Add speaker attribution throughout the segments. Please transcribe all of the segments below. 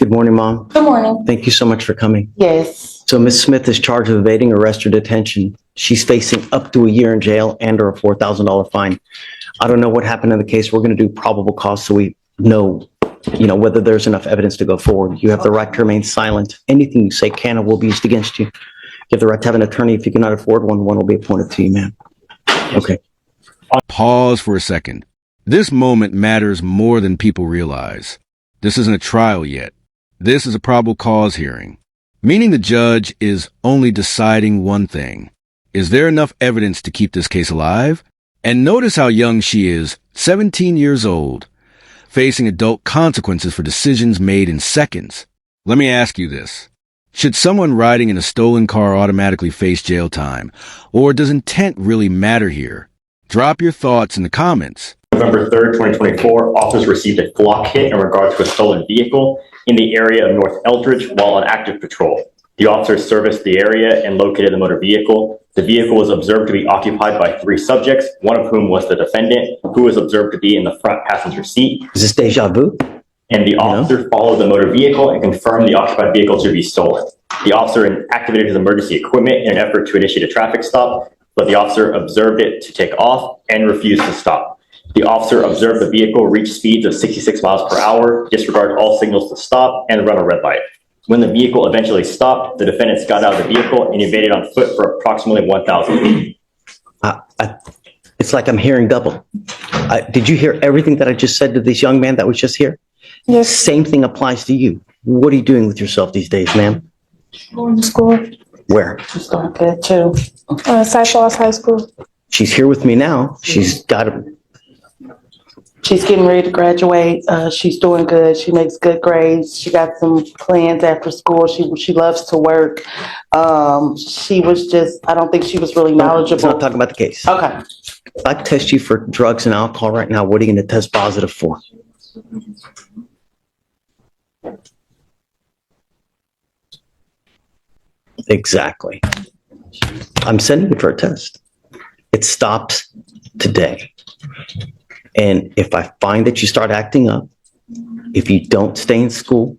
Speaker 1: Good morning, Mom.
Speaker 2: Good morning.
Speaker 1: Thank you so much for coming.
Speaker 2: Yes.
Speaker 1: So Ms. Smith is charged with evading arrest or detention. She's facing up to a year in jail and or a $4,000 fine. I don't know what happened in the case. We're going to do probable cause so we know, whether there's enough evidence to go forward. You have the right to remain silent. Anything you say can or will be used against you. You have the right to have an attorney. If you cannot afford one, one will be appointed to you, ma'am. Okay.
Speaker 3: Pause for a second. This moment matters more than people realize. This isn't a trial yet. This is a probable cause hearing, meaning the judge is only deciding one thing. Is there enough evidence to keep this case alive? And notice how young she is, 17 years old, facing adult consequences for decisions made in seconds. Let me ask you this. Should someone riding in a stolen car automatically face jail time? Or does intent really matter here? Drop your thoughts in the comments.
Speaker 4: November 3rd, 2024, officers received a flock hit in regard to a stolen vehicle in the area of North Eldridge while on active patrol. The officers serviced the area and located the motor vehicle. The vehicle was observed to be occupied by 3 subjects, one of whom was the defendant, who was observed to be in the front passenger seat.
Speaker 1: Is this deja vu?
Speaker 4: And the officer followed the motor vehicle and confirmed the occupied vehicle to be stolen. The officer activated his emergency equipment in an effort to initiate a traffic stop, but the officer observed it to take off and refused to stop. The officer observed the vehicle reach speeds of 66 miles per hour, disregard all signals to stop, and run a red light. When the vehicle eventually stopped, the defendants got out of the vehicle and evaded on foot for approximately 1,000 feet.
Speaker 1: It's like I'm hearing double. Did you hear everything that I just said to this young man that was just here?
Speaker 2: Yes.
Speaker 1: Same thing applies to you. What are you doing with yourself these days, ma'am?
Speaker 2: Going to school.
Speaker 1: Where?
Speaker 2: She's going good too. Cypress High School.
Speaker 1: She's here with me now. She's
Speaker 2: getting ready to graduate. She's doing good. She makes good grades. She got some plans after school. She loves to work. She was just, I don't think she was really knowledgeable.
Speaker 1: Let's not talk about the case.
Speaker 2: Okay.
Speaker 1: If I test you for drugs and alcohol right now, what are you going to test positive for? Exactly. I'm sending you for a test. It stops today. And if I find that you start acting up, if you don't stay in school,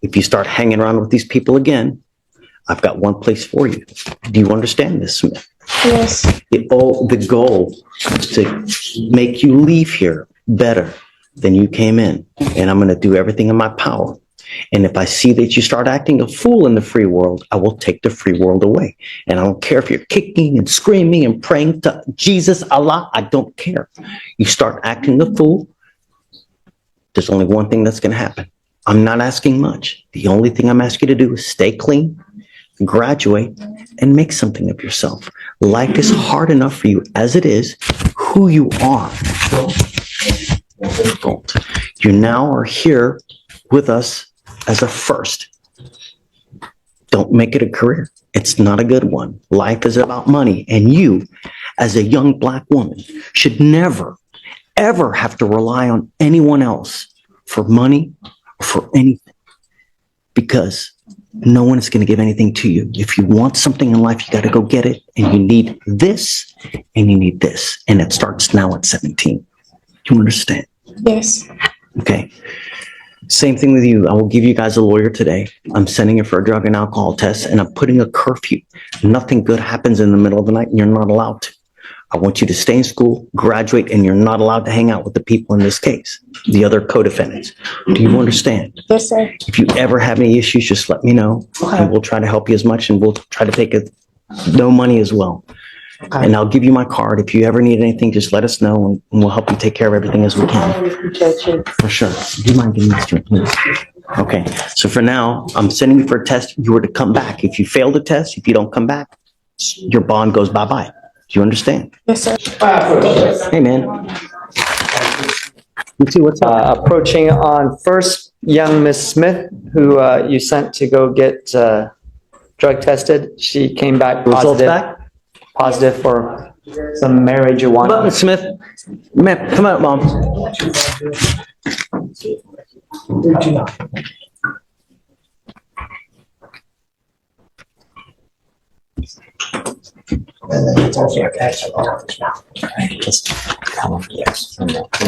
Speaker 1: if you start hanging around with these people again, I've got one place for you. Do you understand this, Smith?
Speaker 2: Yes.
Speaker 1: The goal is to make you leave here better than you came in. And I'm going to do everything in my power. And if I see that you start acting a fool in the free world, I will take the free world away. And I don't care if you're kicking and screaming and praying to Jesus, Allah, I don't care. You start acting a fool, there's only one thing that's going to happen. I'm not asking much. The only thing I'm asking you to do is stay clean, graduate, and make something of yourself. Life is hard enough for you as it is. Who you are. You now are here with us as a first. Don't make it a career. It's not a good one. Life is about money. And you, as a young Black woman, should never, ever have to rely on anyone else for money or for anything. Because no one is going to give anything to you. If you want something in life, you got to go get it. And you need this and you need this. And it starts now at 17. Do you understand?
Speaker 2: Yes.
Speaker 1: Okay. Same thing with you. I will give you guys a lawyer today. I'm sending you for a drug and alcohol test, and I'm putting a curfew. Nothing good happens in the middle of the night, and you're not allowed to. I want you to stay in school, graduate, and you're not allowed to hang out with the people in this case, the other co-defendants. Do you understand?
Speaker 2: Yes, sir.
Speaker 1: If you ever have any issues, just let me know, and we'll try to help you as much, and we'll try to take no money as well. Okay. And I'll give you my card. If you ever need anything, just let us know, and we'll help you take care of everything as we can.
Speaker 2: I appreciate you.
Speaker 1: For sure. Do you mind giving this to me, please? Okay. So for now, I'm sending you for a test. You were to come back. If you fail the test, if you don't come back, your bond goes bye-bye. Do you understand?
Speaker 2: Yes, sir.
Speaker 1: Hey, man. Let's see what's up.
Speaker 5: Approaching on first, young Miss Smith, who you sent to go get drug tested. She came back
Speaker 1: Results back?
Speaker 5: Positive for some marijuana.
Speaker 1: Come on, Miss Smith. Man, come out, Mom.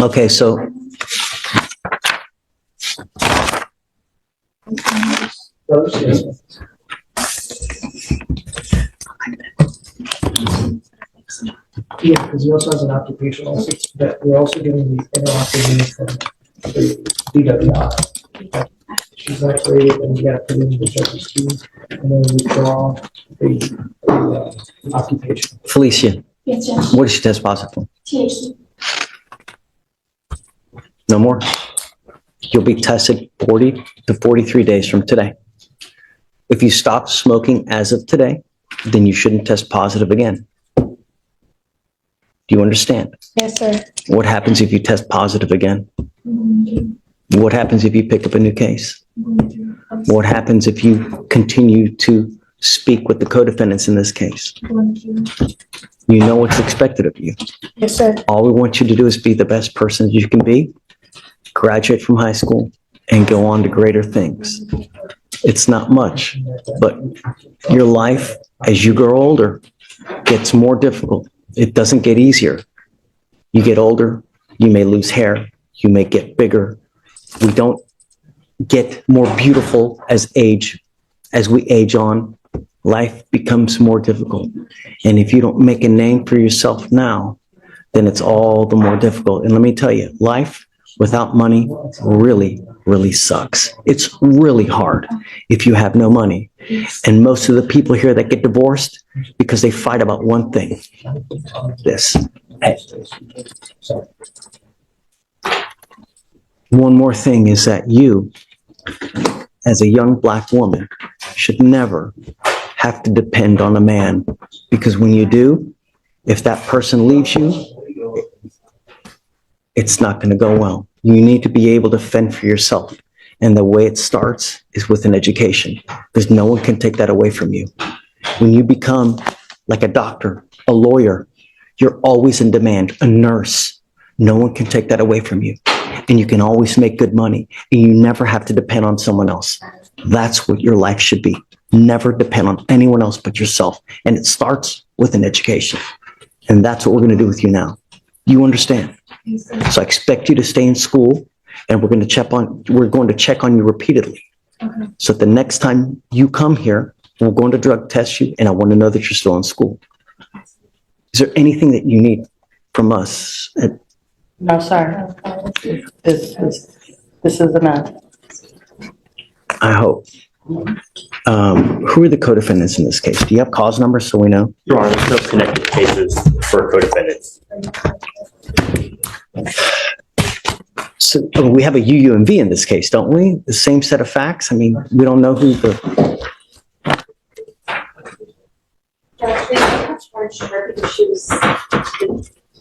Speaker 1: Okay, so
Speaker 6: Yeah, because he also has an occupational, that we're also getting the interactive unit from the DWI. She's X-rated and we gotta put in the judge's keys and then withdraw the occupation.
Speaker 1: Felicia,
Speaker 7: Yes, Judge.
Speaker 1: what did she test positive for?
Speaker 7: THC.
Speaker 1: No more? You'll be tested 40 to 43 days from today. If you stop smoking as of today, then you shouldn't test positive again. Do you understand?
Speaker 7: Yes, sir.
Speaker 1: What happens if you test positive again? What happens if you pick up a new case? What happens if you continue to speak with the co-defendants in this case? You know what's expected of you.
Speaker 7: Yes, sir.
Speaker 1: All we want you to do is be the best person you can be, graduate from high school, and go on to greater things. It's not much, but your life, as you grow older, gets more difficult. It doesn't get easier. You get older, you may lose hair, you may get bigger. We don't get more beautiful as we age on. Life becomes more difficult. And if you don't make a name for yourself now, then it's all the more difficult. And let me tell you, life without money really, really sucks. It's really hard if you have no money. And most of the people here that get divorced, because they fight about one thing, this. One more thing is that you, as a young Black woman, should never have to depend on a man, because when you do, if that person leaves you, it's not going to go well. You need to be able to fend for yourself. And the way it starts is with an education, because no one can take that away from you. When you become like a doctor, a lawyer, you're always in demand, a nurse. No one can take that away from you. And you can always make good money, and you never have to depend on someone else. That's what your life should be. Never depend on anyone else but yourself. And it starts with an education. And that's what we're going to do with you now. You understand? So I expect you to stay in school, and we're going to check on you repeatedly.
Speaker 7: Okay.
Speaker 1: So the next time you come here, we're going to drug test you, and I want to know that you're still in school. Is there anything that you need from us?
Speaker 2: No, sir. This is enough.
Speaker 1: I hope. Who are the co-defendants in this case? Do you have cause numbers so we know?
Speaker 4: Your Honor, there's no connected cases for co-defendants.
Speaker 1: So we have a UUMV in this case, don't we? The same set of facts? I mean, we don't know who the...
Speaker 8: Judge, they have charged her because she was,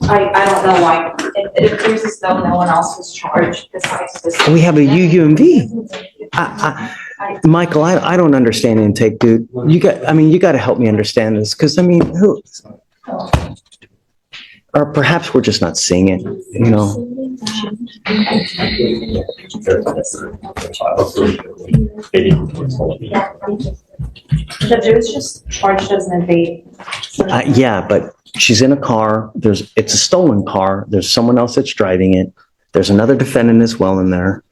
Speaker 8: I don't know why. It appears as though no one else was charged besides this.
Speaker 1: We have a UUMV. Michael, I don't understand intake, dude. You got to help me understand this, because who? Or perhaps we're just not seeing it, you know?
Speaker 8: Judge, it was just charged as an evade.
Speaker 1: Yeah, but she's in a car. It's a stolen car. There's someone else that's driving it. There's another defendant as well in there.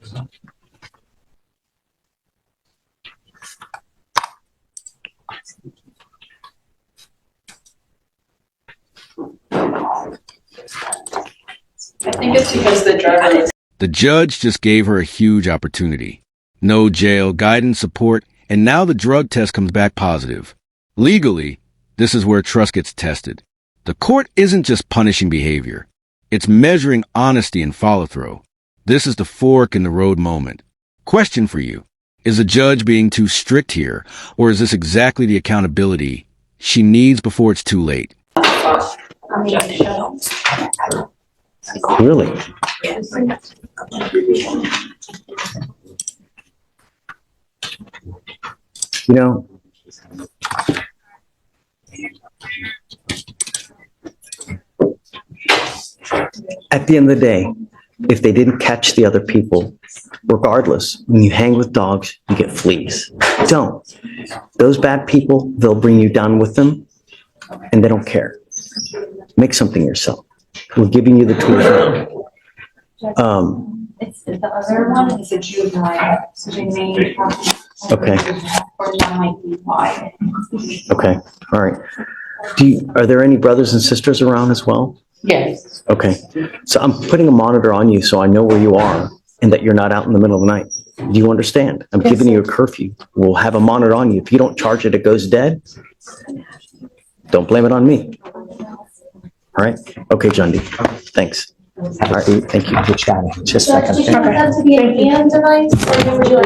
Speaker 8: I think it's because the driver is.
Speaker 3: The judge just gave her a huge opportunity. No jail, guidance, support, and now the drug test comes back positive. Legally, this is where trust gets tested. The court isn't just punishing behavior. It's measuring honesty and follow-through. This is the fork in the road moment. Question for you. Is the judge being too strict here, or is this exactly the accountability she needs before it's too late?
Speaker 1: Really? You know, at the end of the day, if they didn't catch the other people, regardless, when you hang with dogs, you get fleas. Don't. Those bad people, they'll bring you down with them, and they don't care. Make something yourself. We're giving you the tools now.
Speaker 8: It's the other one is a juvenile, so they may have.
Speaker 1: Okay.
Speaker 8: Or that might be why.
Speaker 1: Okay, all right. Are there any brothers and sisters around as well?
Speaker 2: Yes.
Speaker 1: Okay, so I'm putting a monitor on you so I know where you are and that you're not out in the middle of the night. Do you understand? I'm
Speaker 2: Yes,
Speaker 1: giving
Speaker 2: sir.
Speaker 1: you a curfew. We'll have a monitor on you. If you don't charge it, it goes dead. Don't blame it on me. All right? Okay, John D. Thanks. All right, thank you.
Speaker 5: Just a second.
Speaker 8: Did you want that to be a hand device or would you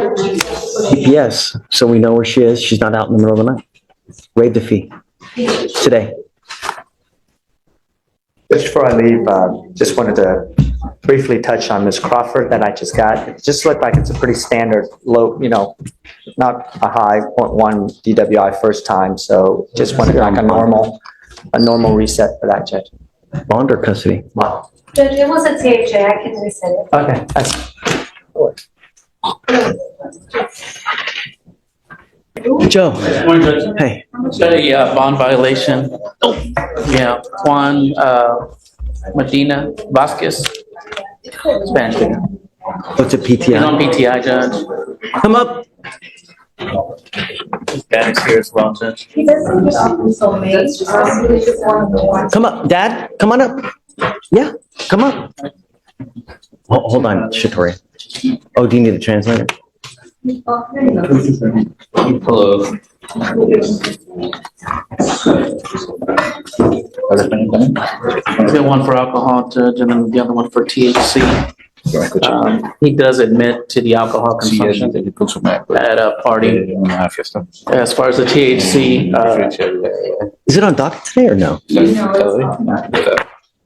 Speaker 8: like?
Speaker 1: Yes, so we know where she is. She's not out in the middle of the night. Waive the fee today.
Speaker 5: Just before I leave, just wanted to briefly touch on Ms. Crawford that I just got. It just looked like it's a pretty standard low, not a high 0.1 DWI first time. So just wanted like a normal reset for that, Judge.
Speaker 1: Bond or custody?
Speaker 8: Judge, it was a THA, I can resend it.
Speaker 5: Okay, that's,
Speaker 1: Joe, hey,
Speaker 7: Got a bond violation. Yeah, Juan Medina Vasquez. Spanish.
Speaker 1: what's a
Speaker 7: He's on
Speaker 1: PTI?
Speaker 7: PTI, Judge.
Speaker 1: Come up.
Speaker 7: Dad is here as well, Judge.
Speaker 8: He doesn't get off until May, it's just one of the ones.
Speaker 1: Come up. Dad, come on up. Yeah, come up. Hold on, Shatori. Oh, do you need a translator?
Speaker 7: Hello. We got one for alcohol, Judge, and then the other one for THC. He does admit to the alcohol consumption at a party. As far as the THC,
Speaker 1: Is it on docket today or no?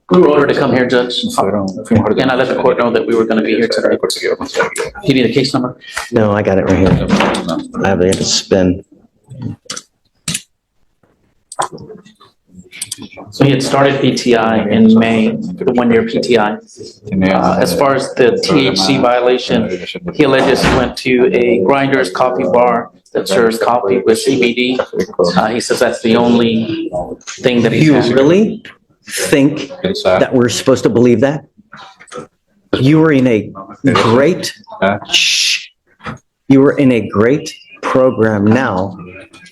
Speaker 7: we were ordered to come here, Judge. And I let the court know that we were going to be here today. Do you need a case number?
Speaker 1: No, I got it right here. I have to spin.
Speaker 7: So he had started PTI in May, the one-year PTI. As far as the THC violation, he alleges he went to a Grinders coffee bar that serves coffee with CBD. He says that's the only thing that he
Speaker 1: You
Speaker 7: has.
Speaker 1: really think that we're supposed to believe that? You were in a great, shh, you were in a great program now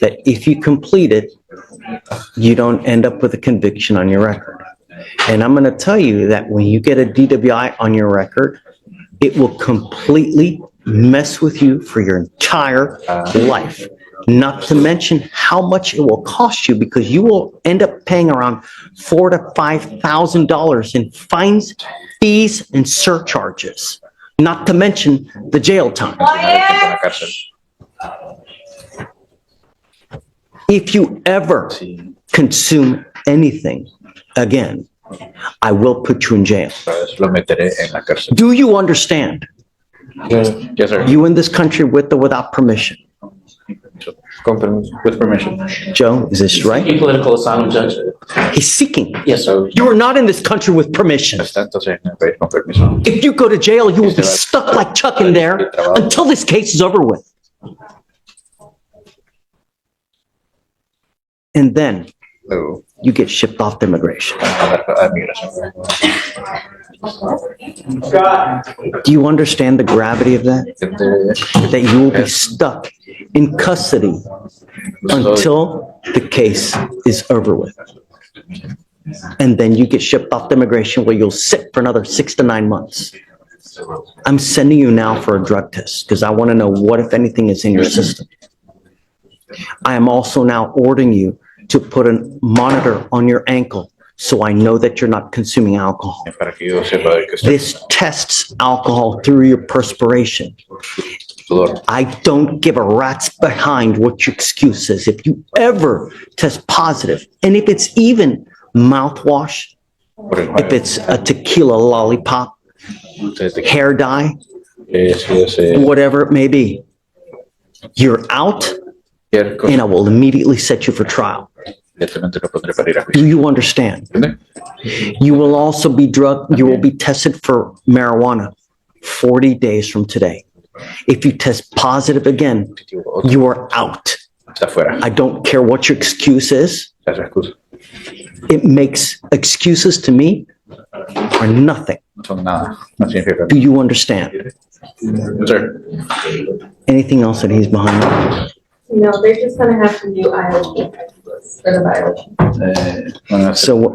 Speaker 1: that if you complete it, you don't end up with a conviction on your record. And I'm going to tell you that when you get a DWI on your record, it will completely mess with you for your entire life. Not to mention how much it will cost you because you will end up paying around $4,000 to $5,000 in fines, fees, and surcharges. Not to mention the jail time. If you ever consume anything again, I will put you in jail. Do you understand?
Speaker 9: Yes, sir.
Speaker 1: You in this country with or without permission?
Speaker 9: With permission.
Speaker 1: Joe, is this right?
Speaker 7: Seeking political asylum, Judge.
Speaker 1: He's seeking.
Speaker 7: Yes, sir.
Speaker 1: You are not in this country with permission.
Speaker 9: Entonces, con permiso.
Speaker 1: If you go to jail, you will be stuck like Chuck in there until this case is over with. And then
Speaker 9: Luego,
Speaker 1: you get shipped off to immigration.
Speaker 9: a migración.
Speaker 1: Do you understand the gravity of that? That you will be stuck in custody until the case is over with. And then you get shipped off to immigration where you'll sit for another 6 to 9 months. I'm sending you now for a drug test because I want to know what, if anything, is in your system. I am also now ordering you to put a monitor on your ankle so I know that you're not consuming alcohol.
Speaker 9: Para que yo sepa de que usted
Speaker 1: This tests alcohol through your perspiration.
Speaker 9: sudor.
Speaker 1: I don't give a rat's behind what your excuse is. If you ever test positive, and if it's even mouthwash,
Speaker 9: Por el
Speaker 1: if it's a tequila lollipop, hair dye, whatever it may be, you're out and I will immediately set you for trial.
Speaker 9: Directamente lo pondré para ir a
Speaker 1: Do
Speaker 9: juicio.
Speaker 1: you understand?
Speaker 9: ¿Entiende?
Speaker 1: You will also be you will be tested for marijuana 40 days from today. If you test positive again, you are out.
Speaker 9: Está afuera.
Speaker 1: I don't care what your excuse is.
Speaker 9: Esa excusa.
Speaker 1: It makes excuses to me are nothing.
Speaker 9: No son nada. No significa.
Speaker 1: Do you understand?
Speaker 9: Sir.
Speaker 1: Anything else that he's behind?
Speaker 8: No, they're just gonna have to do IOP for the violation.
Speaker 9: Van a hacer
Speaker 1: So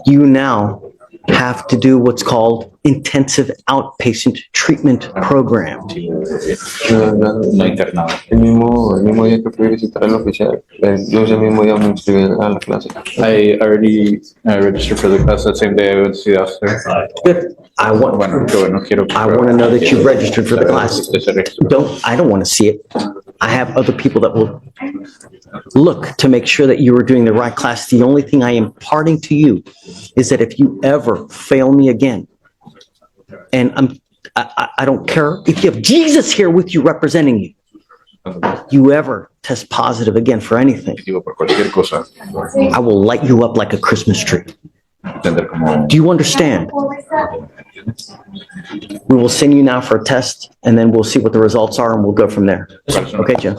Speaker 1: you now have to do what's called intensive outpatient treatment program.
Speaker 9: no internado.
Speaker 10: El mismo día que fui a visitar al oficial, yo ese mismo día me inscribí a la clase.
Speaker 9: I already registered for the class that same day I went to see the officer.
Speaker 1: Good.
Speaker 9: Bueno, qué bueno, quiero.
Speaker 1: I want to know that you've registered for the class.
Speaker 9: Usted se registró.
Speaker 1: I don't want to see it. I have other people that will look to make sure that you are doing the right class. The only thing I am imparting to you is that if you ever fail me again, and I don't care if you have Jesus here with you representing you, you ever test positive again for anything,
Speaker 9: Digo, por cualquier cosa,
Speaker 1: I will light you up like a Christmas tree.
Speaker 9: entender como.
Speaker 1: Do you understand? We will send you now for a test, and then we'll see what the results are, and we'll go from there. Okay, Jim?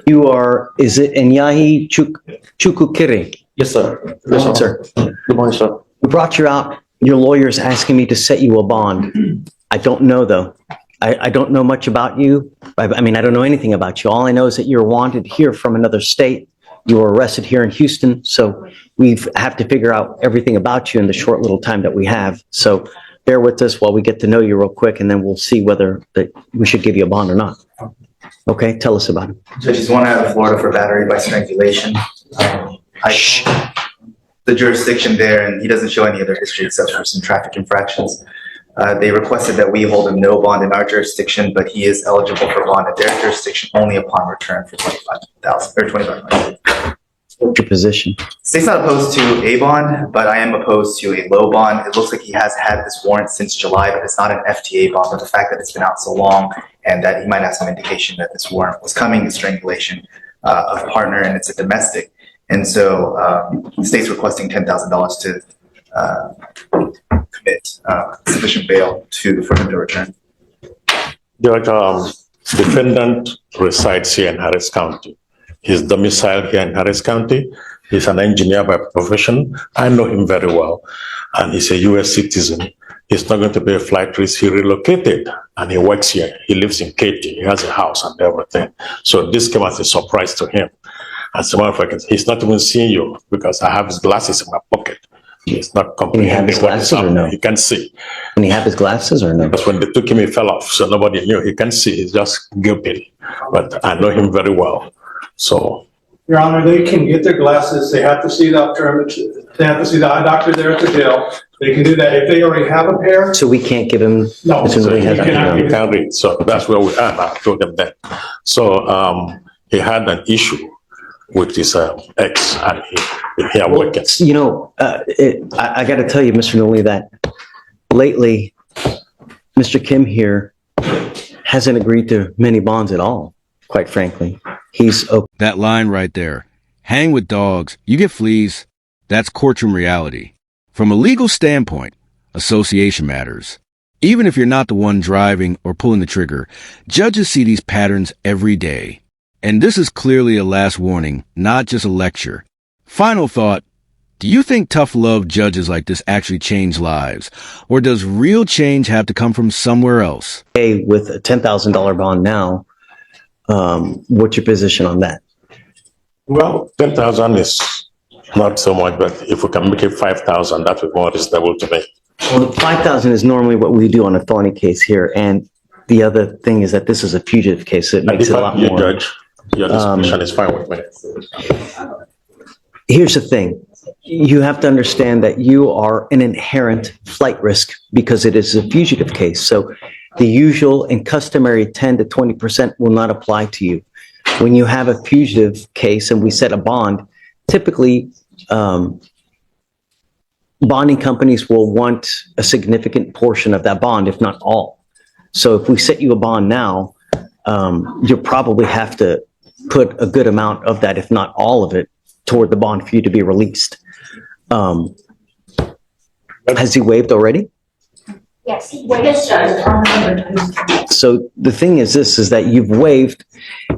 Speaker 1: You are, is it Enyahi Chukukiri?
Speaker 7: Yes, sir.
Speaker 1: Yes, sir.
Speaker 7: Good morning, sir.
Speaker 1: We brought you out. Your lawyer's asking me to set you a bond. I don't know, though. I don't know much about you. I mean, I don't know anything about you. All I know is that you're wanted here from another state. You were arrested here in Houston, so we have to figure out everything about you in the short little time that we have. So bear with us while we get to know you real quick, and then we'll see whether that we should give you a bond or not. Okay, tell us about it.
Speaker 11: Judges one out of Florida for battery by strangulation. The jurisdiction there, and he doesn't show any other history except for some traffic infractions. They requested that we hold him no bond in our jurisdiction, but he is eligible for bond at their jurisdiction only upon return for $25,000 or $25,000.
Speaker 1: What's your position?
Speaker 11: State's not opposed to a bond, but I am opposed to a low bond. It looks like he has had this warrant since July, but it's not an FTA bond. But the fact that it's been out so long and that he might have some indication that this warrant was coming, the strangulation of a partner, and it's a domestic. And so the state's requesting $10,000 to commit sufficient bail for him to return.
Speaker 12: Judge, defendant resides here in Harris County. He's domiciled here in Harris County. He's an engineer by profession. I know him very well, and he's a U.S. citizen. He's not going to be a flight risk. He relocated, and he works here. He lives in Katy. He has a house and everything. So this came as a surprise to him. As a matter of fact, he's not even seeing you because I have his glasses in my pocket. He's not comprehending
Speaker 1: his
Speaker 12: what is
Speaker 1: glasses or
Speaker 12: happening.
Speaker 1: no?
Speaker 12: He can see.
Speaker 1: Can he have his glasses or no?
Speaker 12: Because when they took him, he fell off, so nobody knew. He can see. He's just guilty. But I know him very well. So,
Speaker 6: Your Honor, they can get their glasses, they have to see the optometrist, they have to see the eye doctor there at the jail. They can do that. If they already have a pair,
Speaker 1: So we can't give him.
Speaker 6: no.
Speaker 1: As soon as he has
Speaker 6: you cannot
Speaker 12: he
Speaker 6: give
Speaker 12: can read. So that's where we are now. I told them that. So he had an issue with his ex, and he are working.
Speaker 1: You know, I got to tell you, Mr. Newley, that lately, Mr. Kim here hasn't agreed to many bonds at all, quite frankly. He's okay.
Speaker 3: That line right there. Hang with dogs, you get fleas. That's courtroom reality. From a legal standpoint, association matters. Even if you're not the one driving or pulling the trigger, judges see these patterns every day. And this is clearly a last warning, not just a lecture. Final thought. Do you think tough love judges like this actually change lives? Or does real change have to come from somewhere else?
Speaker 1: With a $10,000 bond now. What's your position on that?
Speaker 12: Well, 10,000 is not so much, but if we can make it 5,000, that would be more reasonable to me.
Speaker 1: Well, 5,000 is normally what we do on a felony case here. And the other thing is that this is a fugitive case, so it makes it a lot more.
Speaker 12: Judge, your discretion is fine with me.
Speaker 1: Here's the thing. You have to understand that you are an inherent flight risk because it is a fugitive case. So the usual and customary 10 to 20% will not apply to you. When you have a fugitive case and we set a bond, typically bonding companies will want a significant portion of that bond, if not all. So if we set you a bond now, you'll probably have to put a good amount of that, if not all of it, toward the bond for you to be released. Has he waived already?
Speaker 8: Yes, yes, Judge.
Speaker 1: So the thing is this, is that you've waived.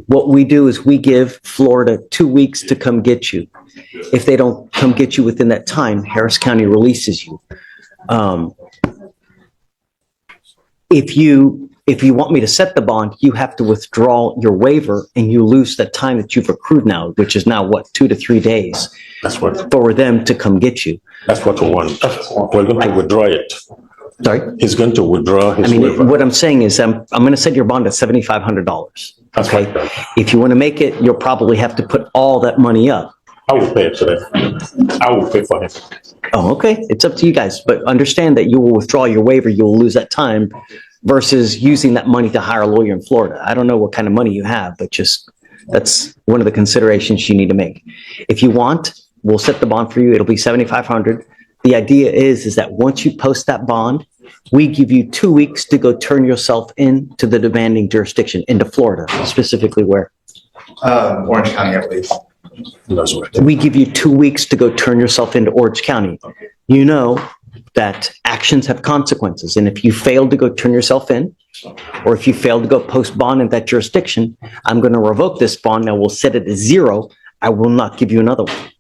Speaker 1: What we do is we give Florida 2 weeks to come get you. If they don't come get you within that time, Harris County releases you. If you want me to set the bond, you have to withdraw your waiver and you lose that time that you've accrued now, which is now what, 2 to 3 days
Speaker 12: That's what,
Speaker 1: for them to come get you.
Speaker 12: that's what we want. We're going to withdraw it.
Speaker 1: Sorry?
Speaker 12: He's going to withdraw his
Speaker 1: I mean,
Speaker 12: waiver.
Speaker 1: what I'm saying is I'm going to set your bond at $7,500.
Speaker 12: That's
Speaker 1: Okay?
Speaker 12: right.
Speaker 1: If you want to make it, you'll probably have to put all that money up.
Speaker 12: I will pay it today. I will pay for him.
Speaker 1: Oh, okay. It's up to you guys, but understand that you will withdraw your waiver. You will lose that time versus using that money to hire a lawyer in Florida. I don't know what kind of money you have, but just that's one of the considerations you need to make. If you want, we'll set the bond for you. It'll be $7,500. The idea is that once you post that bond, we give you 2 weeks to go turn yourself into the demanding jurisdiction, into Florida, specifically where?
Speaker 11: Orange County, I believe.
Speaker 12: That's right.
Speaker 1: We give you 2 weeks to go turn yourself into Orange County. You know that actions have consequences. And if you fail to go turn yourself in, or if you fail to go post bond in that jurisdiction, I'm going to revoke this bond. I will set it to 0. I will not give you another one.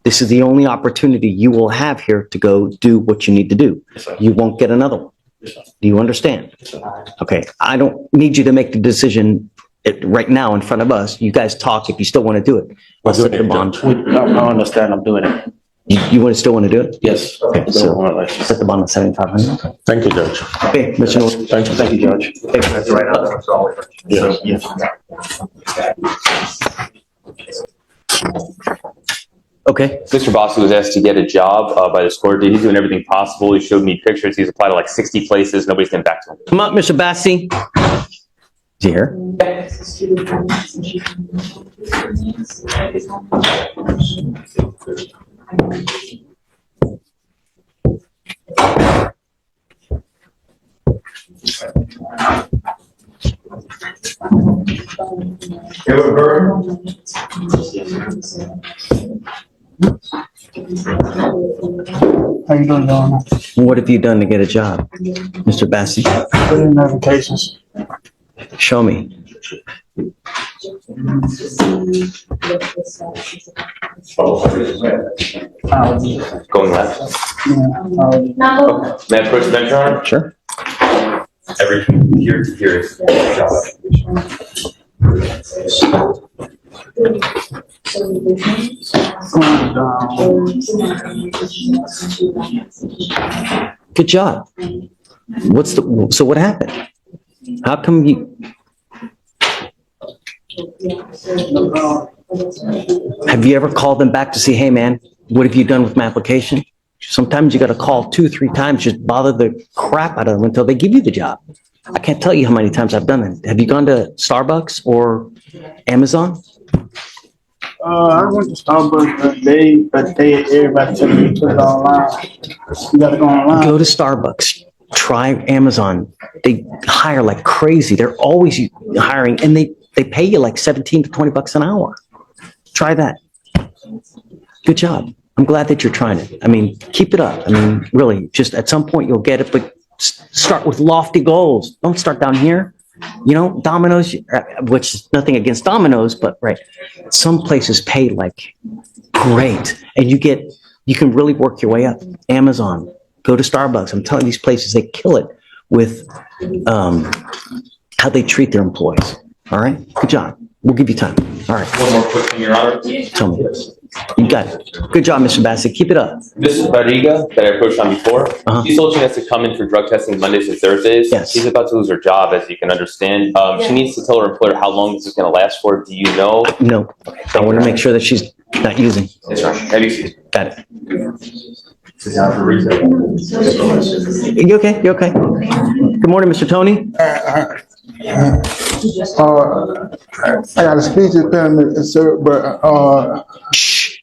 Speaker 1: This is the only opportunity you will have here to go do what you need to do. You won't get another one. Do you understand? Okay. I don't need you to make the decision right now in front of us. You guys talk if you still want to do it. I'll set the bond.
Speaker 7: I understand, I'm doing it.
Speaker 1: You still want to do it?
Speaker 7: Yes.
Speaker 1: Okay, so set the bond at 7,500.
Speaker 12: Thank you, Judge.
Speaker 1: Okay, Mr. Norton.
Speaker 12: Thank you.
Speaker 7: Thank you, Judge.
Speaker 11: That's right. That's all.
Speaker 12: Yes.
Speaker 1: Okay,
Speaker 13: Mr. Bossi was asked to get a job by this court. He's doing everything possible. He showed me pictures. He's applied to like 60 places. Nobody's getting back to him.
Speaker 1: come up, Mr. Bassi. Is he here?
Speaker 6: How you doing, Donna?
Speaker 1: What have you done to get a job, Mr. Bassi?
Speaker 6: Put in applications.
Speaker 1: Show me.
Speaker 13: Going left. Okay. May I approach the bench, Your Honor?
Speaker 1: Sure.
Speaker 13: Every here to here is job
Speaker 1: Good job. So what happened? How come you? Have you ever called them back to say, hey man, what have you done with my application? Sometimes you got to call 2, 3 times, just bother the crap out of them until they give you the job. I can't tell you how many times I've done that. Have you gone to Starbucks or Amazon?
Speaker 6: I went to Starbucks but everybody told me to put it online. You gotta go online.
Speaker 1: Go to Starbucks. Try Amazon. They hire like crazy. They're always hiring, and they pay you like 17 to 20 bucks an hour. Try that. Good job. I'm glad that you're trying it. I mean, keep it up. I mean, really, just at some point you'll get it, but start with lofty goals. Don't start down here. You know, Domino's, which is nothing against Domino's, but right, some places pay like great, and you can really work your way up. Amazon, go to Starbucks. I'm telling you, these places, they kill it with how they treat their employees. All right, good job. We'll give you time. All right.
Speaker 13: One more quick thing, Your Honor.
Speaker 1: Tell me. You got it. Good job, Mr. Bassett. Keep it up.
Speaker 13: Mrs. Barriga that I approached on before,
Speaker 1: Uh-huh.
Speaker 13: she told she has to come in for drug testing Mondays and Thursdays.
Speaker 1: Yes.
Speaker 13: She's about to lose her job, as you can understand. She needs to tell her employer how long this is going to last for. Do you know?
Speaker 1: No, I want to make sure that she's not using.
Speaker 13: Yes, sir. Have you?
Speaker 1: Got it. You okay? You okay? Good morning, Mr. Tony.
Speaker 6: I got a speech impediment, sir, but
Speaker 1: Shh.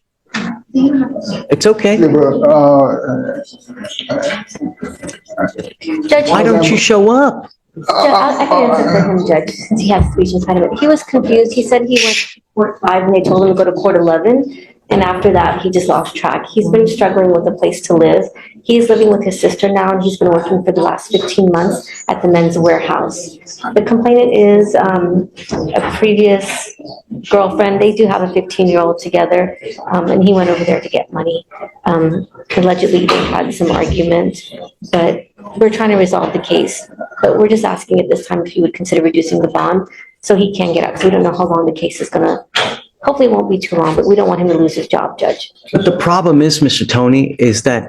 Speaker 1: It's okay.
Speaker 14: Judge,
Speaker 1: Why don't you show up?
Speaker 14: I can answer for him, Judge, since he has speech impediment. He was confused. He said he went to court 5 and they told him to go to court 11. And after that, he just lost track. He's been struggling with a place to live. He's living with his sister now, and he's been working for the last 15 months at the men's warehouse. The complainant is a previous girlfriend. They do have a 15-year-old together, and he went over there to get money. Allegedly, they had some argument, but we're trying to resolve the case. But we're just asking at this time if you would consider reducing the bond so he can get out. So we don't know how long the case is gonna, hopefully it won't be too long, but we don't want him to lose his job, Judge.
Speaker 1: But the problem is, Mr. Tony, is that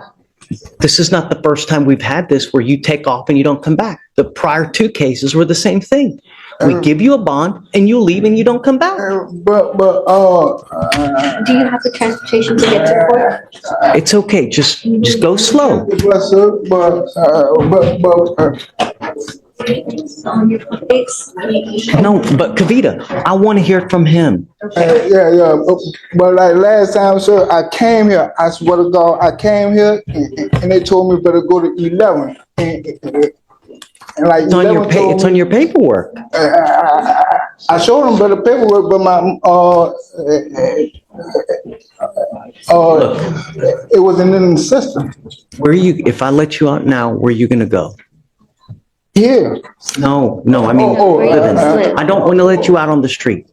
Speaker 1: this is not the first time we've had this where you take off and you don't come back. The prior 2 cases were the same thing. We give you a bond and you leave and you don't come back.
Speaker 14: Do you have the transportation to get to court?
Speaker 1: It's okay. Just go slow. No, but Kavita, I want to hear it from him.
Speaker 15: Yeah. But like last time, sir, I came here. I swear to God, I came here and they told me better go to 11. And like
Speaker 1: It's on your paperwork.
Speaker 15: I showed them better paperwork, but it wasn't in the system.
Speaker 1: Where are you? If I let you out now, where are you going to go?
Speaker 15: Here.
Speaker 1: No. I mean, I don't want to let you out on the street.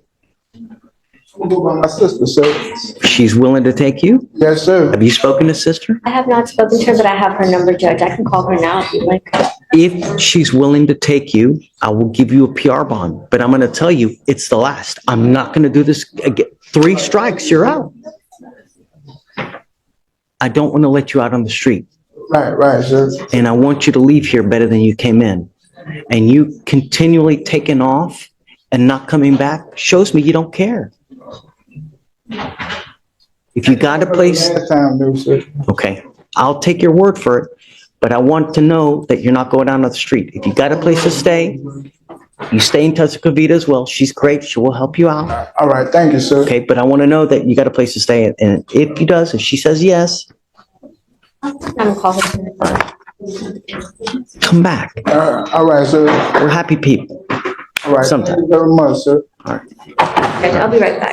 Speaker 15: I'm gonna go by my sister, sir.
Speaker 1: She's willing to take you?
Speaker 15: Yes, sir.
Speaker 1: Have you spoken to sister?
Speaker 14: I have not spoken to her, but I have her number, Judge. I can call her now if you'd like.
Speaker 1: If she's willing to take you, I will give you a PR bond. But I'm going to tell you, it's the last. I'm not going to do this again. 3 strikes, you're out. I don't want to let you out on the street.
Speaker 15: Right, sir.
Speaker 1: And I want you to leave here better than you came in. And you continually taking off and not coming back shows me you don't care. If you got a place, okay, I'll take your word for it, but I want to know that you're not going down on the street. If you got a place to stay, you stay in touch with Kavita as well. She's great. She will help you out.
Speaker 15: All right, thank you, sir.
Speaker 1: Okay, but I want to know that you got a place to stay. And if he does, if she says yes,
Speaker 14: I'm gonna call her.
Speaker 1: come back.
Speaker 15: All right, sir.
Speaker 1: We're happy people.
Speaker 15: All right,
Speaker 1: Sometime.
Speaker 15: thank you very much, sir.
Speaker 1: All right.
Speaker 14: Judge, I'll be right back.